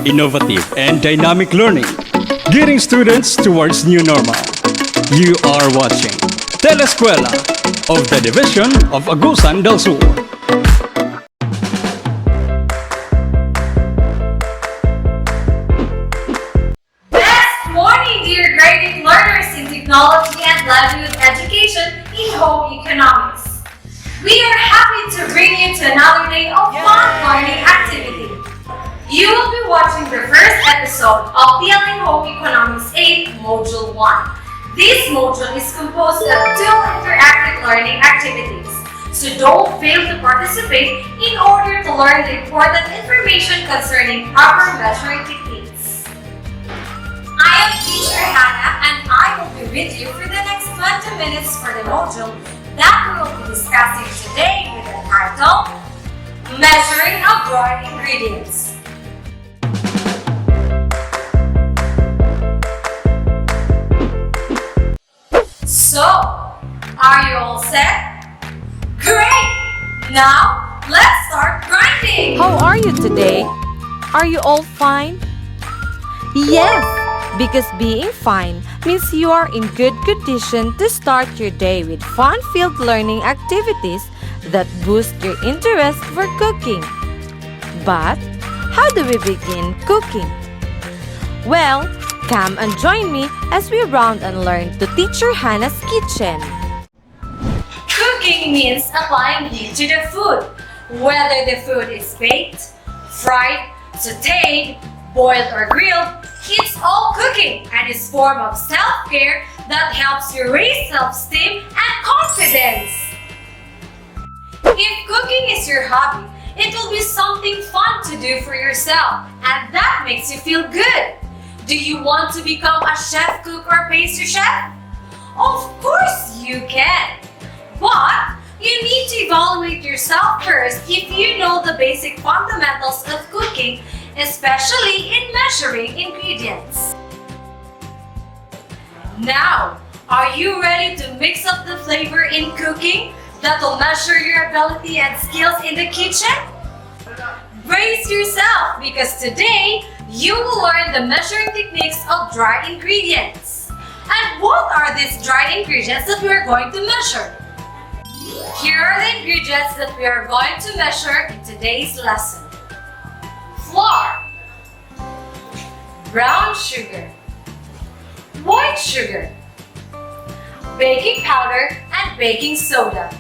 innovative and dynamic learning, getting students towards new normal. You are watching Telescuela of the Division of Agusan del Sur. Best morning, dear graded learners in technology and livelihood education in home economics. We are happy to bring you to another day of fun learning activity. You will be watching the first episode of PLN Home Economics 8 Module 1. This module is composed of 2 interactive learning activities, so don't fail to participate in order to learn the important information concerning proper measuring techniques. I am Teacher Hannah and I will be with you for the next 20 minutes for the module that we will be discussing today with the title, Measuring of Dry Ingredients. So, are you all set? Great! Now, let's start grinding! How are you today? Are you all fine? Yes, because being fine means you are in good condition to start your day with fun-filled learning activities that boost your interest for cooking. But how do we begin cooking? Well, come and join me as we round and learn to Teacher Hannah's kitchen. Cooking means applying heat to the food, whether the food is baked, fried, sautéed, boiled or grilled. It's all cooking and is a form of self-care that helps you raise self-esteem and confidence. If cooking is your hobby, it will be something fun to do for yourself and that makes you feel good. Do you want to become a chef, cook, or pastry chef? Of course you can! But you need to evaluate yourself first if you know the basic fundamentals of cooking, especially in measuring ingredients. Now, are you ready to mix up the flavor in cooking that will measure your ability and skills in the kitchen? Brace yourself because today you will learn the measuring techniques of dry ingredients. And what are these dry ingredients that we are going to measure? Here are the ingredients that we are going to measure in today's lesson. Flour, brown sugar, white sugar, baking powder, and baking soda.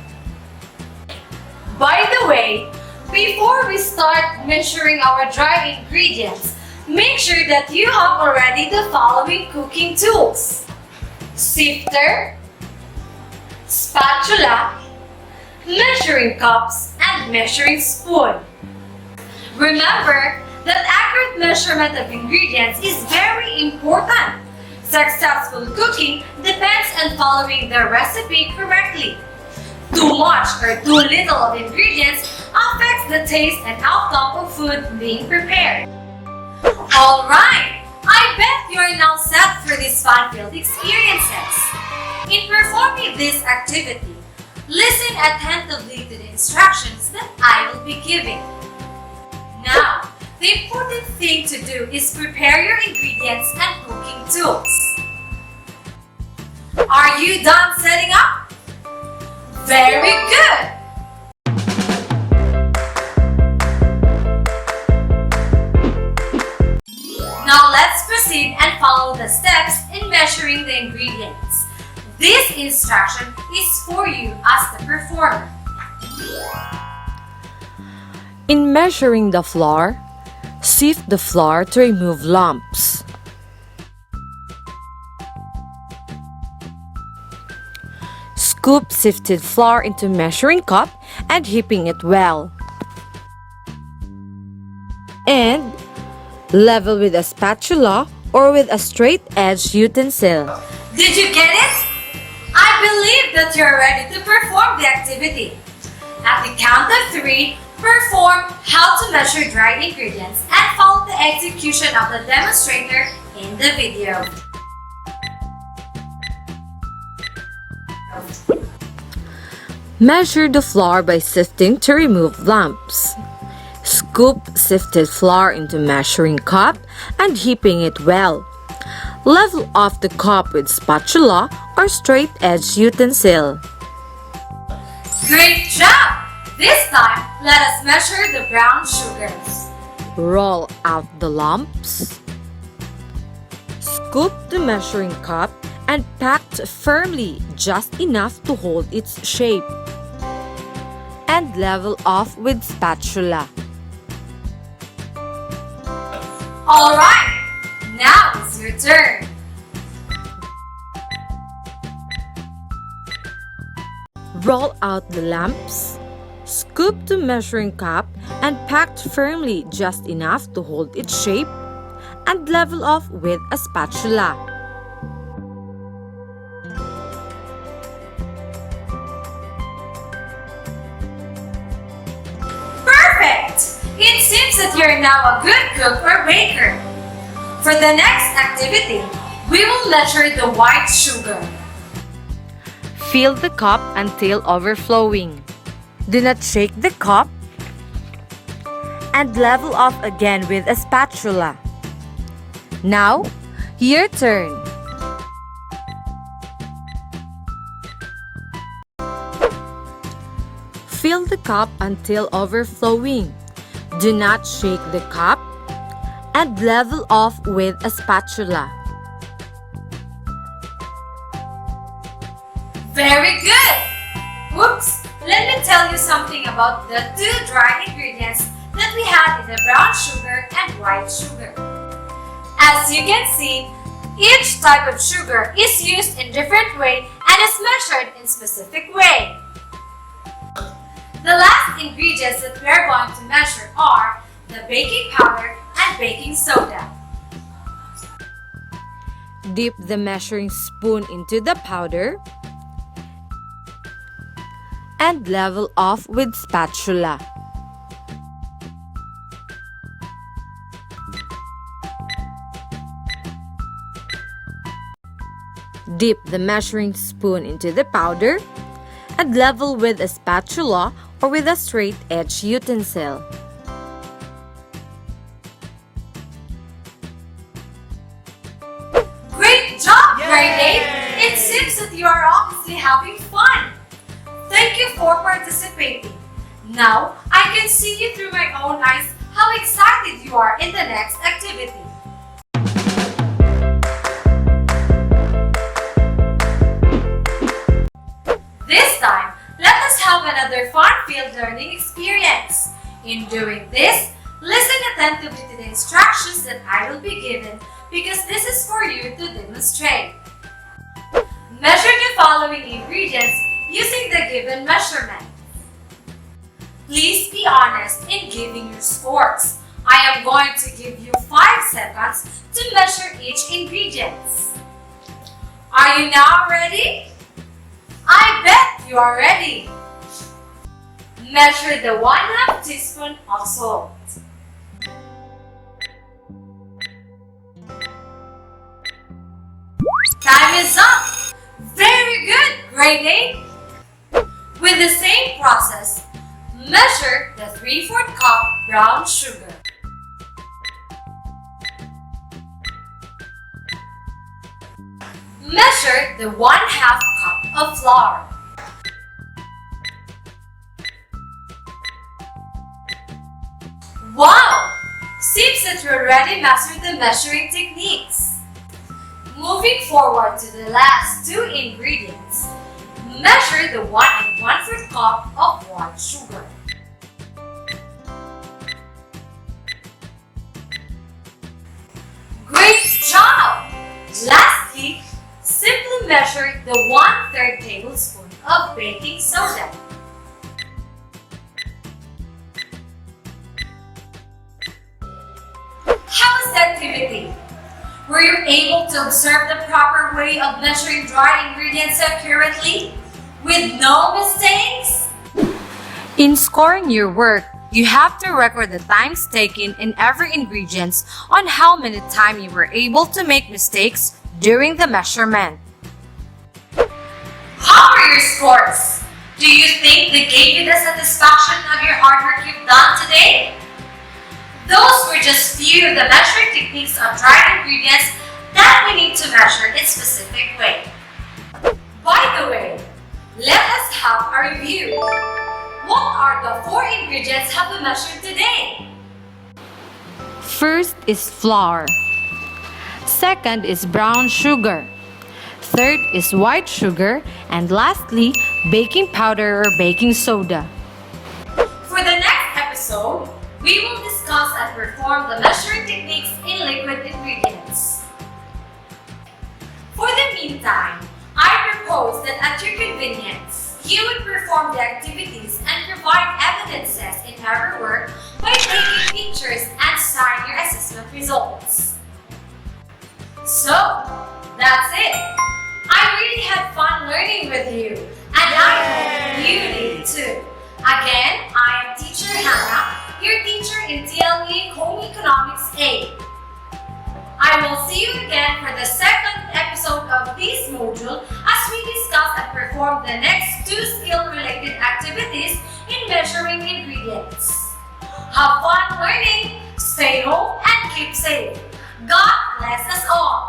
By the way, before we start measuring our dry ingredients, make sure that you have already the following cooking tools: sifter, spatula, measuring cups, and measuring spoon. Remember that accurate measurement of ingredients is very important. Successful cooking depends on following the recipe correctly. Too much or too little of ingredients affects the taste and outcome of food being prepared. Alright, I bet you are now set for these fun-filled experiences. In performing this activity, listen attentively to the instructions that I will be giving. Now, the important thing to do is prepare your ingredients and cooking tools. Are you done setting up? Very good! Now let's proceed and follow the steps in measuring the ingredients. This instruction is for you as the performer. In measuring the flour, sift the flour to remove lumps. Scoop sifted flour into measuring cup and heaping it well. And level with a spatula or with a straight-edged utensil. Did you get it? I believe that you are ready to perform the activity. At the count of 3, perform how to measure dry ingredients and follow the execution of the demonstrator in the video. Measure the flour by sifting to remove lumps. Scoop sifted flour into measuring cup and heaping it well. Level off the cup with spatula or straight edge utensil. Great job! This time, let us measure the brown sugars. Roll out the lumps. Scoop the measuring cup and packed firmly just enough to hold its shape. And level off with spatula. Alright, now it's your turn. Roll out the lumps. Scoop the measuring cup and packed firmly just enough to hold its shape and level off with a spatula. Perfect! It seems that you're now a good cook or baker. For the next activity, we will measure the white sugar. Fill the cup until overflowing. Do not shake the cup and level off again with a spatula. Now, your turn. Fill the cup until overflowing. Do not shake the cup and level off with a spatula. Very good! Whoops! Let me tell you something about the two dry ingredients that we had in the brown sugar and white sugar. As you can see, each type of sugar is used in different way and is measured in specific way. The last ingredients that we are going to measure are the baking powder and baking soda. Dip the measuring spoon into the powder and level off with spatula. Dip the measuring spoon into the powder and level with a spatula or with a straight edge utensil. Great job, grade 8! It seems that you are obviously having fun. Thank you for participating. Now, I can see you through my own eyes how excited you are in the next activity. This time, let us have another fun-filled learning experience. In doing this, listen attentively to the instructions that I will be given because this is for you to demonstrate. Measure the following ingredients using the given measurement. Please be honest in giving your scores. I am going to give you 5 seconds to measure each ingredient. Are you now ready? I bet you are ready. Measure the 1/2 teaspoon of salt. Time is up! Very good, grade 8. With the same process, measure the 3/4 cup brown sugar. Measure the 1/2 cup of flour. Wow! Seems that you already mastered the measuring techniques. Moving forward to the last 2 ingredients, measure the 1 1/4 cup of white sugar. Great job! Lastly, simply measure the 1/3 tablespoon of baking soda. How was the activity? Were you able to observe the proper way of measuring dry ingredients accurately with no mistakes? In scoring your work, you have to record the times taken in every ingredient on how many times you were able to make mistakes during the measurement. How are your scores? Do you think they gave you the satisfaction of your hard work you've done today? Those were just few of the measuring techniques of dried ingredients that we need to measure in a specific way. By the way, let us have a review. What are the 4 ingredients have we measured today? First is flour. Second is brown sugar. Third is white sugar. And lastly, baking powder or baking soda. For the next episode, we will discuss and perform the measuring techniques in liquid ingredients. For the meantime, I propose that at your convenience, you would perform the activities and provide evidences in our work by taking pictures and sign your assessment results. So, that's it. I really had fun learning with you, and I hope you did too. Again, I am Teacher Hannah, your teacher in TLE Home Economics A. I will see you again for the second episode of this module as we discuss and perform the next 2 skill-related activities in measuring ingredients. Have fun learning, stay home, and keep safe. God bless us all.